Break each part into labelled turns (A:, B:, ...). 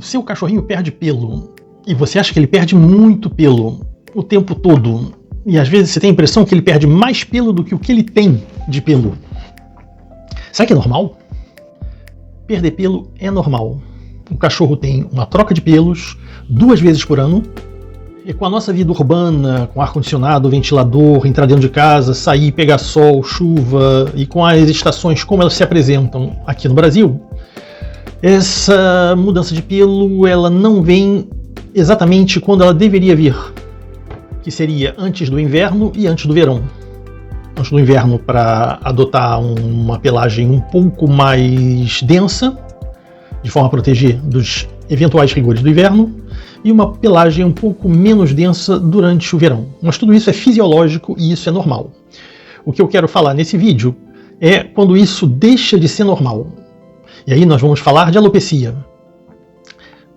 A: O seu cachorrinho perde pelo e você acha que ele perde muito pelo o tempo todo, e às vezes você tem a impressão que ele perde mais pelo do que o que ele tem de pelo. Será que é normal? Perder pelo é normal. O cachorro tem uma troca de pelos 2 vezes por ano, e com a nossa vida urbana, com ar-condicionado, ventilador, entrar dentro de casa, sair, pegar sol, chuva, e com as estações como elas se apresentam aqui no Brasil, essa mudança de pelo ela não vem exatamente quando ela deveria vir, que seria antes do inverno e antes do verão. Antes do inverno para adotar uma pelagem um pouco mais densa, de forma a proteger dos eventuais rigores do inverno, e uma pelagem um pouco menos densa durante o verão. Mas tudo isso é fisiológico e isso é normal. O que eu quero falar nesse vídeo é quando isso deixa de ser normal. E aí nós vamos falar de alopecia.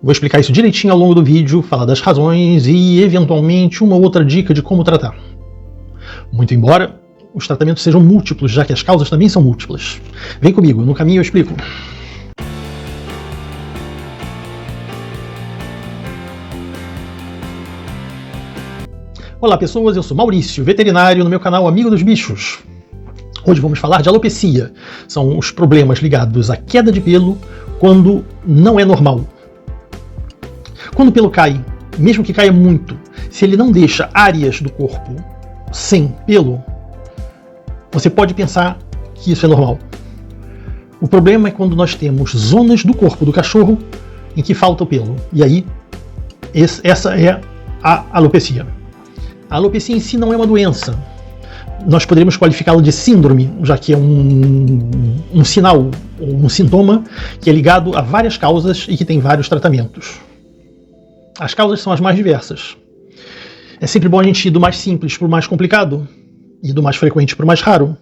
A: Vou explicar isso direitinho ao longo do vídeo, falar das razões e, eventualmente, uma outra dica de como tratar. Muito embora os tratamentos sejam múltiplos, já que as causas também são múltiplas. Vem comigo, no caminho eu explico. Olá pessoas, eu sou Maurício, veterinário no meu canal Amigo dos Bichos. Hoje vamos falar de alopecia. São os problemas ligados à queda de pelo quando não é normal. Quando o pelo cai, mesmo que caia muito, se ele não deixa áreas do corpo sem pelo, você pode pensar que isso é normal. O problema é quando nós temos zonas do corpo do cachorro em que falta o pelo. E aí, essa é a alopecia. A alopecia em si não é uma doença. Nós poderíamos qualificá-la de síndrome, já que é um sinal ou um sintoma que é ligado a várias causas e que tem vários tratamentos. As causas são as mais diversas. É sempre bom a gente ir do mais simples para o mais complicado e do mais frequente para o mais raro.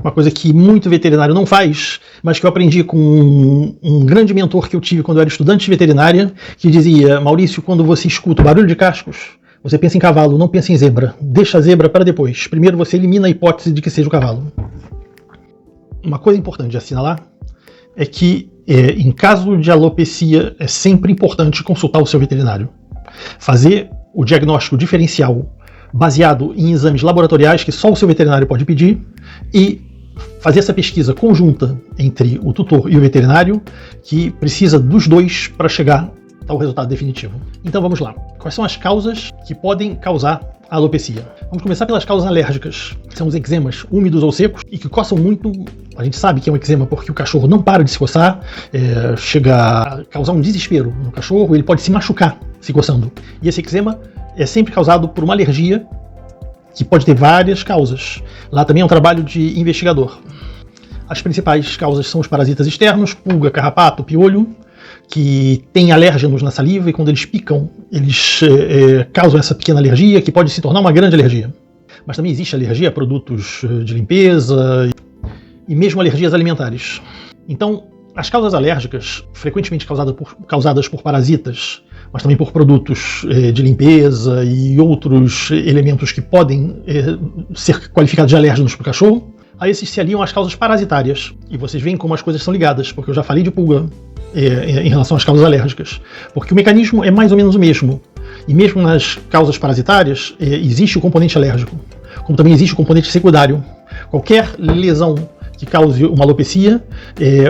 A: Uma coisa que muito veterinário não faz, mas que eu aprendi com um grande mentor que eu tive quando eu era estudante de veterinária, que dizia: Maurício, quando você escuta o barulho de cascos, você pensa em cavalo, não pensa em zebra. Deixa a zebra para depois. Primeiro você elimina a hipótese de que seja o cavalo. Uma coisa importante de assinalar é que, em caso de alopecia, é sempre importante consultar o seu veterinário. Fazer o diagnóstico diferencial baseado em exames laboratoriais que só o seu veterinário pode pedir e fazer essa pesquisa conjunta entre o tutor e o veterinário, que precisa dos dois para chegar ao resultado definitivo. Então vamos lá. Quais são as causas que podem causar a alopecia? Vamos começar pelas causas alérgicas, que são os eczemas úmidos ou secos e que coçam muito. A gente sabe que é um eczema porque o cachorro não para de se coçar, chega a causar um desespero no cachorro, ele pode se machucar se coçando. E esse eczema é sempre causado por uma alergia que pode ter várias causas. Lá também é um trabalho de investigador. As principais causas são os parasitas externos, pulga, carrapato, piolho, que têm alérgenos na saliva e quando eles picam, eles causam essa pequena alergia que pode se tornar uma grande alergia. Mas também existe alergia a produtos de limpeza e mesmo alergias alimentares. Então, as causas alérgicas, frequentemente causadas por parasitas, mas também por produtos de limpeza e outros elementos que podem ser qualificados de alérgenos para o cachorro, a esses se aliam as causas parasitárias. E vocês veem como as coisas são ligadas, porque eu já falei de pulga em relação às causas alérgicas, porque o mecanismo é mais ou menos o mesmo. E mesmo nas causas parasitárias, existe o componente alérgico, como também existe o componente secundário. Qualquer lesão que cause uma alopecia,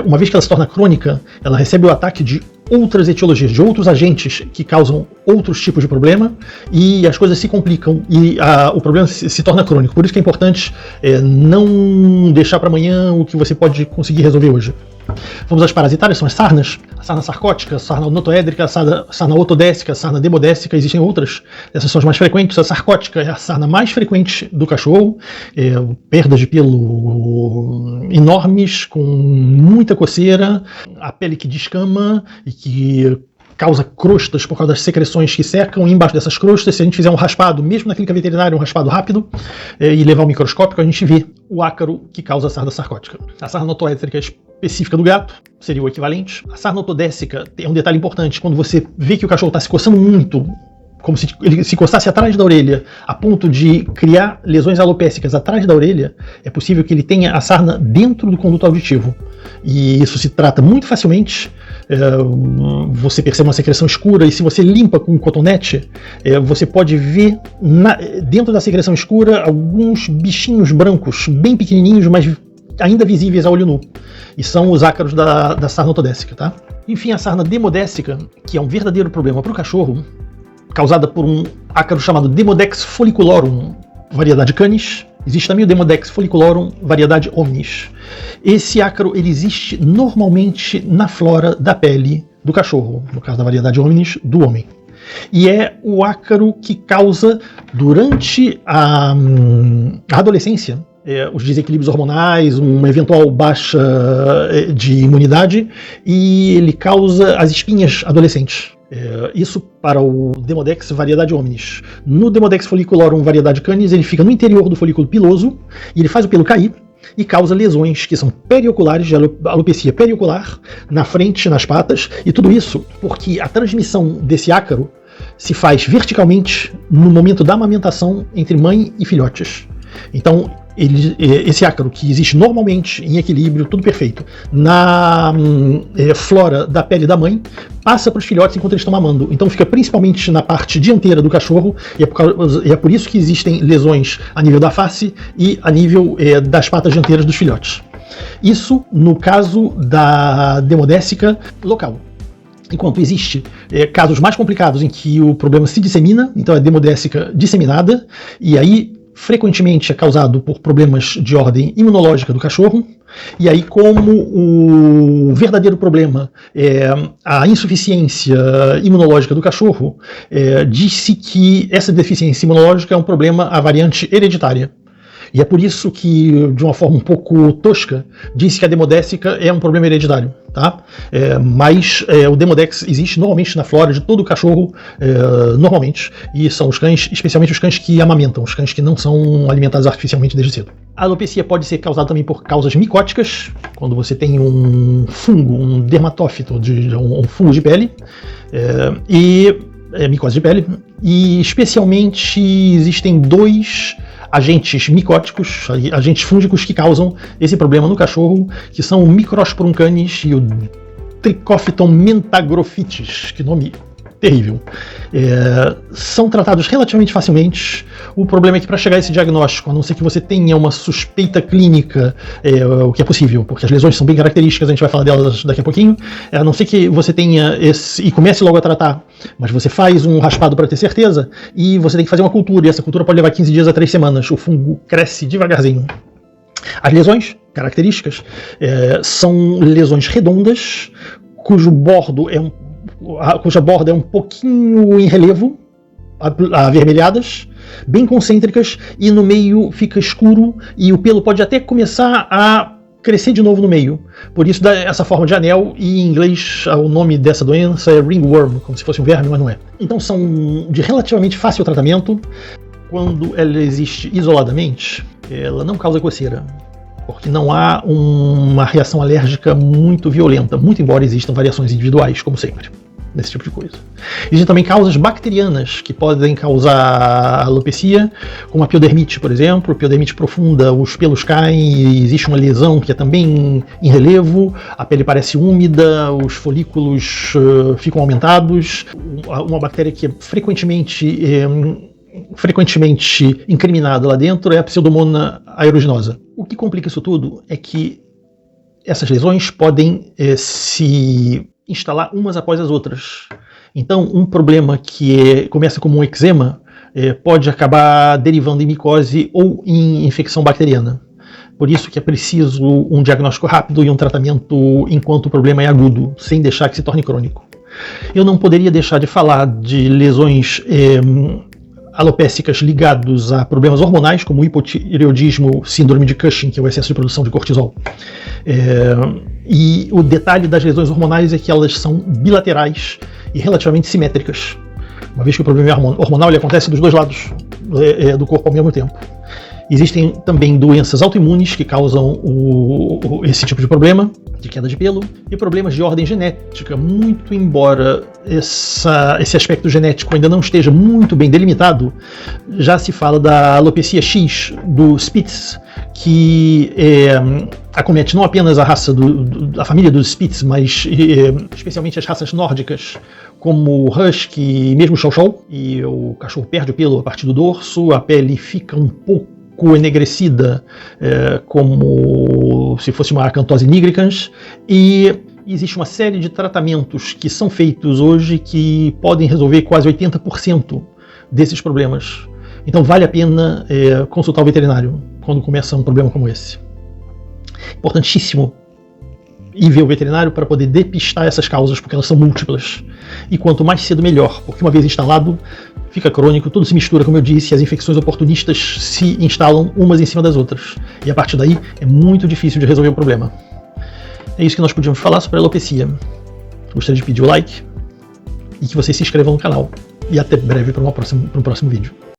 A: uma vez que ela se torna crônica, ela recebe o ataque de outras etiologias, de outros agentes que causam outros tipos de problema, e as coisas se complicam e o problema se torna crônico. Por isso que é importante não deixar para amanhã o que você pode conseguir resolver hoje. Vamos às parasitárias, são as sarnas, a sarna sarcótica, a sarna notoédrica, a sarna otodécica, a sarna demodécica, existem outras, essas são as mais frequentes. A sarcótica é a sarna mais frequente do cachorro, perdas de pelo enormes, com muita coceira, a pele que descama e que causa crostas por causa das secreções que secam, e embaixo dessas crostas, se a gente fizer um raspado, mesmo na clínica veterinária, um raspado rápido, e levar um microscópio, a gente vê o ácaro que causa a sarna sarcótica. A sarna notoédrica específica do gato seria o equivalente. A sarna otodécica é um detalhe importante, quando você vê que o cachorro está se coçando muito, como se ele se coçasse atrás da orelha, a ponto de criar lesões alopécicas atrás da orelha, é possível que ele tenha a sarna dentro do conduto auditivo. E isso se trata muito facilmente você percebe uma secreção escura, e se você limpa com um cotonete, você pode ver dentro da secreção escura alguns bichinhos brancos, bem pequenininhos, mas ainda visíveis a olho nu. E são os ácaros da sarna autodésica, tá? Enfim, a sarna demodésica, que é um verdadeiro problema para o cachorro, causada por um ácaro chamado Demodex folliculorum, variedade canis. Existe também o Demodex folliculorum, variedade omnis. Esse ácaro ele existe normalmente na flora da pele do cachorro, no caso da variedade omnis, do homem. E é o ácaro que causa, durante a adolescência, os desequilíbrios hormonais, uma eventual baixa de imunidade, e ele causa as espinhas adolescentes. Isso para o Demodex variedade omnis. No Demodex folliculorum variedade canis, ele fica no interior do folículo piloso, e ele faz o pelo cair, e causa lesões que são perioculares, de alopecia periocular, na frente, nas patas, e tudo isso porque a transmissão desse ácaro se faz verticalmente no momento da amamentação entre mãe e filhotes. Então, esse ácaro, que existe normalmente em equilíbrio, tudo perfeito, na flora da pele da mãe, passa para os filhotes enquanto eles estão mamando. Então fica principalmente na parte dianteira do cachorro, e é por isso que existem lesões a nível da face e a nível das patas dianteiras dos filhotes. Isso no caso da demodésica local. Enquanto existe casos mais complicados em que o problema se dissemina, então é demodésica disseminada, e aí frequentemente é causado por problemas de ordem imunológica do cachorro, e aí, como o verdadeiro problema é a insuficiência imunológica do cachorro, diz-se que essa deficiência imunológica é um problema à variante hereditária. E é por isso que, de uma forma um pouco tosca, diz que a demodésica é um problema hereditário, tá? Mas o Demodex existe normalmente na flora de todo o cachorro, normalmente, e são os cães, especialmente os cães que amamentam, os cães que não são alimentados artificialmente desde cedo. A alopecia pode ser causada também por causas micóticas, quando você tem um fungo, um dermatófito, um fungo de pele, micose de pele, e especialmente existem dois agentes micóticos, agentes fúngicos que causam esse problema no cachorro, que são o Microsporum canis e o Trichophyton mentagrophytis, que nome terrível. São tratados relativamente facilmente. O problema é que, para chegar a esse diagnóstico, a não ser que você tenha uma suspeita clínica, o que é possível, porque as lesões são bem características, a gente vai falar delas daqui a pouquinho, a não ser que você tenha e comece logo a tratar, mas você faz um raspado para ter certeza, e você tem que fazer uma cultura, e essa cultura pode levar 15 dias a 3 semanas. O fungo cresce devagarzinho. As lesões características são lesões redondas, cuja borda é um pouquinho em relevo, avermelhadas, bem concêntricas, e no meio fica escuro, e o pelo pode até começar a crescer de novo no meio. Por isso dá essa forma de anel, e em inglês o nome dessa doença é ringworm, como se fosse um verme, mas não é. Então são de relativamente fácil tratamento. Quando ela existe isoladamente, ela não causa coceira, porque não há uma reação alérgica muito violenta, muito embora existam variações individuais, como sempre, nesse tipo de coisa. Existem também causas bacterianas que podem causar alopecia, como a piodermite, por exemplo. Piodermite profunda, os pelos caem e existe uma lesão que é também em relevo, a pele parece úmida, os folículos ficam aumentados. Uma bactéria que é frequentemente incriminada lá dentro é a Pseudomonas aeruginosa. O que complica isso tudo é que essas lesões podem se instalar umas após as outras. Então, um problema que começa como um eczema pode acabar derivando em micose ou em infecção bacteriana. Por isso que é preciso um diagnóstico rápido e um tratamento enquanto o problema é agudo, sem deixar que se torne crônico. Eu não poderia deixar de falar de lesões alopécicas ligados a problemas hormonais, como o hipotireoidismo, síndrome de Cushing, que é o excesso de produção de cortisol. E o detalhe das lesões hormonais é que elas são bilaterais e relativamente simétricas, uma vez que o problema hormonal ele acontece dos dois lados do corpo ao mesmo tempo. Existem também doenças autoimunes que causam esse tipo de problema, de queda de pelo, e problemas de ordem genética, muito embora esse aspecto genético ainda não esteja muito bem delimitado, já se fala da alopecia X do Spitz, que acomete não apenas a raça a família dos Spitz, mas especialmente as raças nórdicas, como o Husky e mesmo o Chow Chow. E o cachorro perde o pelo a partir do dorso, a pele fica um pouco enegrecida, como se fosse uma acantose nigricans, e existe uma série de tratamentos que são feitos hoje que podem resolver quase 80% desses problemas. Então vale a pena consultar o veterinário quando começa um problema como esse. Importantíssimo ir ver o veterinário para poder depistar essas causas, porque elas são múltiplas. E quanto mais cedo, melhor, porque uma vez instalado, fica crônico, tudo se mistura, como eu disse, as infecções oportunistas se instalam umas em cima das outras. E a partir daí é muito difícil de resolver o problema. É isso que nós podíamos falar sobre a alopecia. Gostaria de pedir o like e que vocês se inscrevam no canal. E até breve para um próximo vídeo.